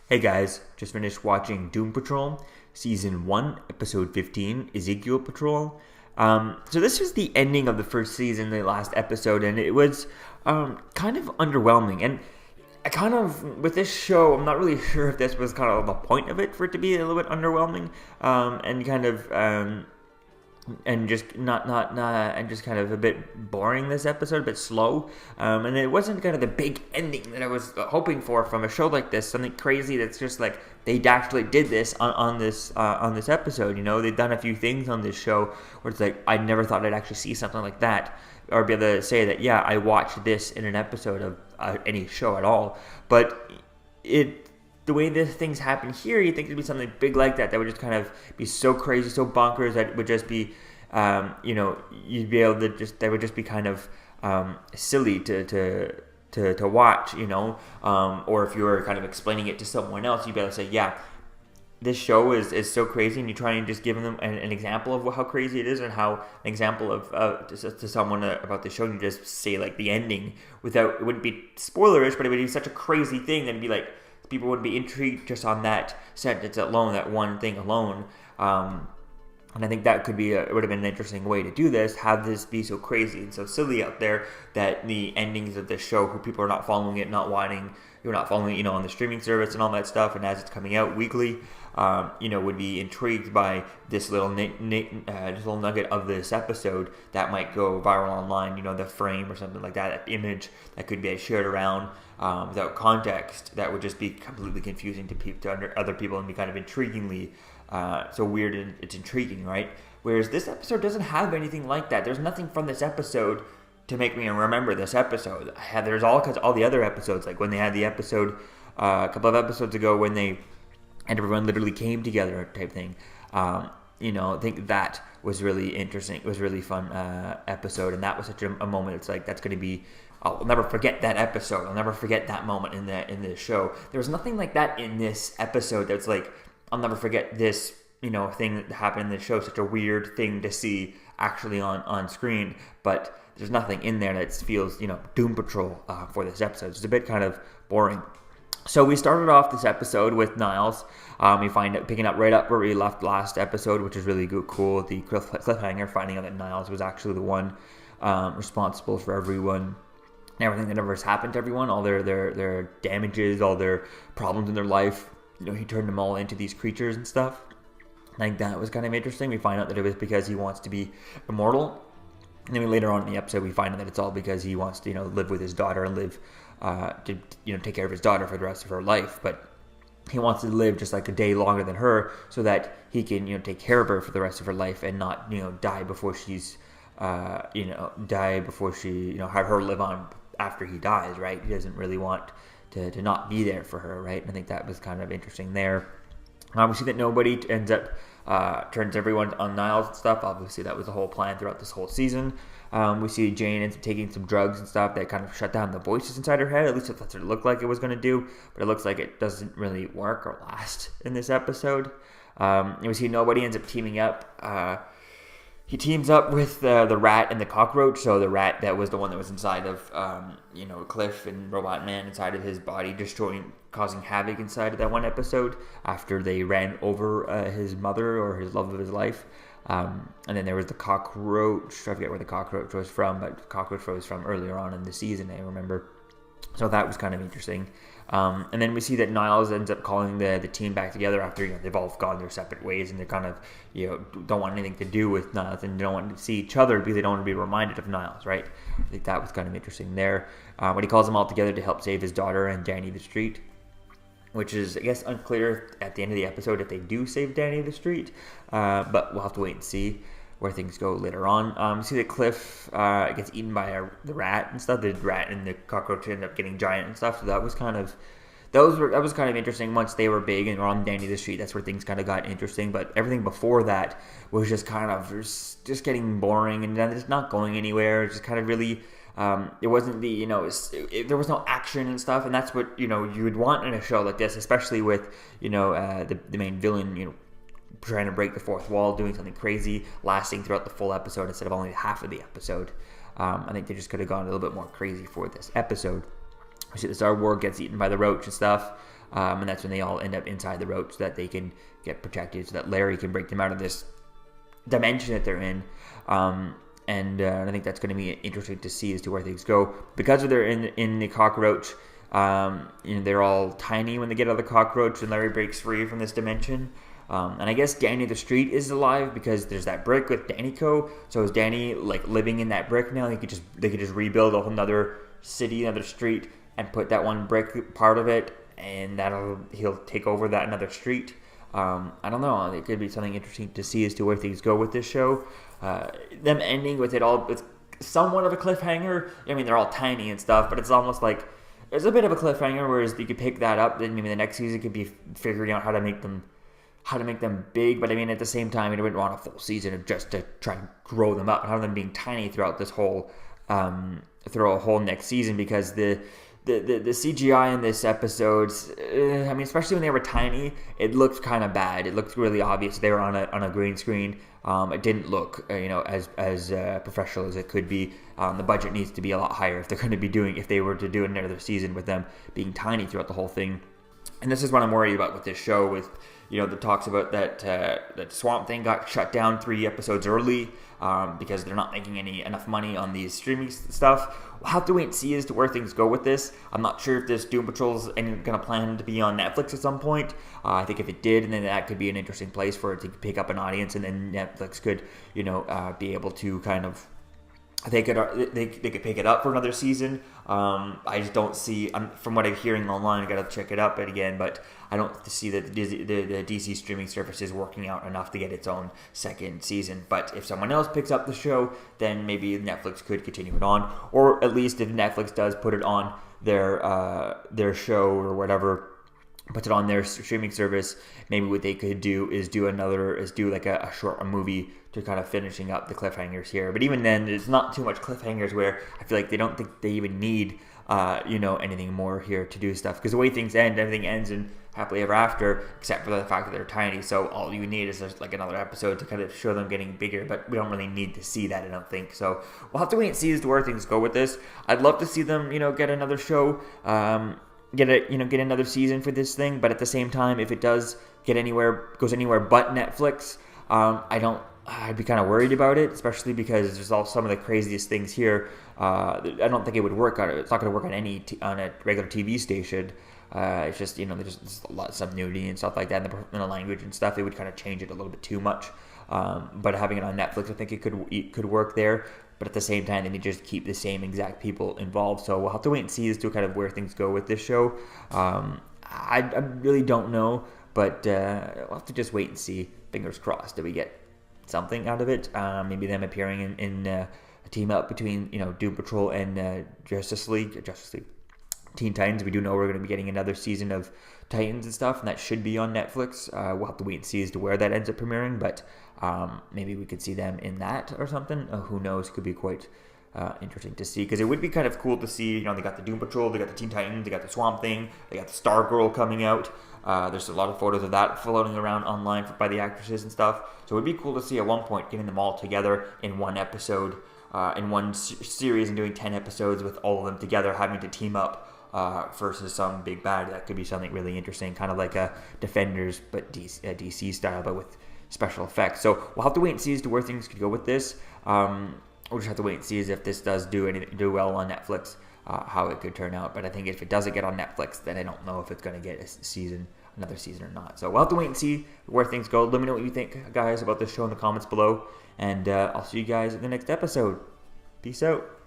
Hey guys, just finished watching Doom Patrol, Season 1, Episode 15, Ezekiel Patrol. So this was the ending of the first season, the last episode, and it was kind of underwhelming. And with this show, I'm not really sure if this was kind of the point of it, for it to be a little bit underwhelming, and just not and just kind of a bit boring this episode, a bit slow, and it wasn't kind of the big ending that I was hoping for from a show like this, something crazy that's just like they actually did this on this episode. You know, they've done a few things on this show where it's like I never thought I'd actually see something like that, or be able to say that I watched this in an episode of any show at all. But the way these things happen here, you think it'd be something big like that would just kind of be so crazy, so bonkers, that it would just be, you'd be able to that would just be kind of silly to watch, or if you were kind of explaining it to someone else, you'd be able to say, yeah, this show is so crazy, and you try and just give them an example of how crazy it is, and how an example of to someone about the show, and you just say like the ending without, it wouldn't be spoilerish, but it would be such a crazy thing that it'd be like, people would be intrigued just on that sentence alone, that one thing alone. And I think that it would have been an interesting way to do this, have this be so crazy and so silly out there that the endings of this show, who people are not following it, you're not following it, on the streaming service and all that stuff, and as it's coming out weekly, would be intrigued by this little nugget of this episode that might go viral online, the frame or something like that image that could be shared around without context, that would just be completely confusing to other people, and be kind of intriguingly so weird, and it's intriguing, right? Whereas this episode doesn't have anything like that. There's nothing from this episode to make me remember this episode. There's all the other episodes, like when they had the episode a couple of episodes ago when everyone literally came together type thing. I think that was really interesting. It was a really fun episode, and that was such a moment. It's like, that's going to be, I'll never forget that episode. I'll never forget that moment in this show. There was nothing like that in this episode that's like, I'll never forget this, thing that happened in the show. Such a weird thing to see actually on screen, but there's nothing in there that feels, Doom Patrol for this episode. It's a bit kind of boring. So we started off this episode with Niles. We find it picking up right up where we left last episode, which is really cool. The cliffhanger, finding out that Niles was actually the one responsible for everyone, everything that ever has happened to everyone, all their damages, all their problems in their life. He turned them all into these creatures and stuff. I think that was kind of interesting. We find out that it was because he wants to be immortal. And then later on in the episode, we find out that it's all because he wants to, live with his daughter and live to take care of his daughter for the rest of her life. But he wants to live just like a day longer than her, so that he can take care of her for the rest of her life, and not die before she's have her live on after he dies, right? He doesn't really want to not be there for her, right? And I think that was kind of interesting there. We see that nobody ends up turns everyone on Niles and stuff. Obviously, that was the whole plan throughout this whole season. We see Jane ends up taking some drugs and stuff that kind of shut down the voices inside her head. At least that's what it looked like it was going to do, but it looks like it doesn't really work or last in this episode. And we see nobody ends up teaming up. He teams up with the rat and the cockroach. So the rat, that was the one that was inside of, Cliff and Robot Man, inside of his body, causing havoc inside of that one episode after they ran over his mother, or his love of his life. And then there was the cockroach. I forget where the cockroach was from, but the cockroach was from earlier on in the season, I remember. So that was kind of interesting. And then we see that Niles ends up calling the team back together after they've all gone their separate ways, and they're kind of don't want anything to do with Niles, and they don't want to see each other because they don't want to be reminded of Niles, right? I think that was kind of interesting there. When he calls them all together to help save his daughter and Danny the Street, which is, I guess, unclear at the end of the episode if they do save Danny the Street, but we'll have to wait and see where things go later on. We see that Cliff gets eaten by the rat and stuff. The rat and the cockroach end up getting giant and stuff. So that was kind of interesting. Once they were big and were on Danny the Street, that's where things kind of got interesting. But everything before that was just kind of just getting boring, and then it's not going anywhere. It's just kind of really. It wasn't there was no action and stuff, and that's what you would want in a show like this, especially with the main villain trying to break the fourth wall, doing something crazy, lasting throughout the full episode instead of only half of the episode. I think they just could have gone a little bit more crazy for this episode. We see the Star Wars gets eaten by the roach and stuff. and that's when they all end up inside the rope so that they can get protected, so that Larry can break them out of this dimension that they're in. And I think that's going to be interesting to see as to where things go, because they're in the cockroach. They're all tiny when they get out of the cockroach, and Larry breaks free from this dimension. And I guess Danny the Street is alive because there's that brick with Danny Co. So is Danny like living in that brick now? They could just rebuild a whole another city, another street, and put that one brick part of it, and he'll take over that another street. I don't know. It could be something interesting to see as to where things go with this show. Them ending with it all, it's somewhat of a cliffhanger. I mean, they're all tiny and stuff, but it's almost like there's a bit of a cliffhanger. Whereas you could pick that up, then maybe the next season could be figuring out how to make them big. But I mean, at the same time, you wouldn't want a full season of just to try and grow them up, have them being tiny throughout this whole through a whole next season, because the CGI in this episode, I mean, especially when they were tiny, it looked kind of bad. It looked really obvious they were on a green screen. It didn't look, as professional as it could be. The budget needs to be a lot higher if they were to do another season with them being tiny throughout the whole thing. And this is what I'm worried about with this show. With the talks about that Swamp Thing got shut down 3 episodes early because they're not making enough money on these streaming stuff. We'll have to wait and see as to where things go with this. I'm not sure if this Doom Patrol is going to plan to be on Netflix at some point. I think if it did, then that could be an interesting place for it to pick up an audience, and then Netflix could, be able to kind of they could pick it up for another season. I just don't see, from what I'm hearing online, I got to check it up again, but I don't see that the DC streaming service is working out enough to get its own second season. But if someone else picks up the show, then maybe Netflix could continue it on, or at least if Netflix does put it on their show or whatever, puts it on their streaming service, maybe what they could do is do like a movie to kind of finishing up the cliffhangers here. But even then, there's not too much cliffhangers where I feel like they don't think they even need anything more here to do stuff, because the way things end, everything ends in happily ever after, except for the fact that they're tiny. So all you need is just like another episode to kind of show them getting bigger, but we don't really need to see that, I don't think. So we'll have to wait and see as to where things go with this. I'd love to see them get another show, get another season for this thing, but at the same time, if it does goes anywhere but Netflix, I'd be kind of worried about it, especially because there's all some of the craziest things here. I don't think it would work on it. It's not going to work on on a regular TV station. It's just there's some nudity and stuff like that in the language and stuff. It would kind of change it a little bit too much. But having it on Netflix, I think it could work there. But at the same time, they need to just keep the same exact people involved. So we'll have to wait and see as to kind of where things go with this show. I really don't know, but we'll have to just wait and see. Fingers crossed that we get something out of it. Maybe them appearing in a team up between Doom Patrol and Justice League Teen Titans. We do know we're going to be getting another season of Titans and stuff, and that should be on Netflix. We'll have to wait and see as to where that ends up premiering, but maybe we could see them in that or something. Who knows? Could be quite interesting to see, because it would be kind of cool to see. They got the Doom Patrol, they got the Teen Titans, they got the Swamp Thing, they got the Stargirl coming out. There's a lot of photos of that floating around online by the actresses and stuff. So it would be cool to see at one point getting them all together in one episode, in one series, and doing 10 episodes with all of them together, having to team up versus some big bad. That could be something really interesting, kind of like a Defenders, but DC style, but with special effects. So we'll have to wait and see as to where things could go with this. We'll just have to wait and see as if this does do well on Netflix, how it could turn out. But I think if it doesn't get on Netflix, then I don't know if it's going to get another season or not. So we'll have to wait and see where things go. Let me know what you think, guys, about this show in the comments below. And I'll see you guys in the next episode. Peace out.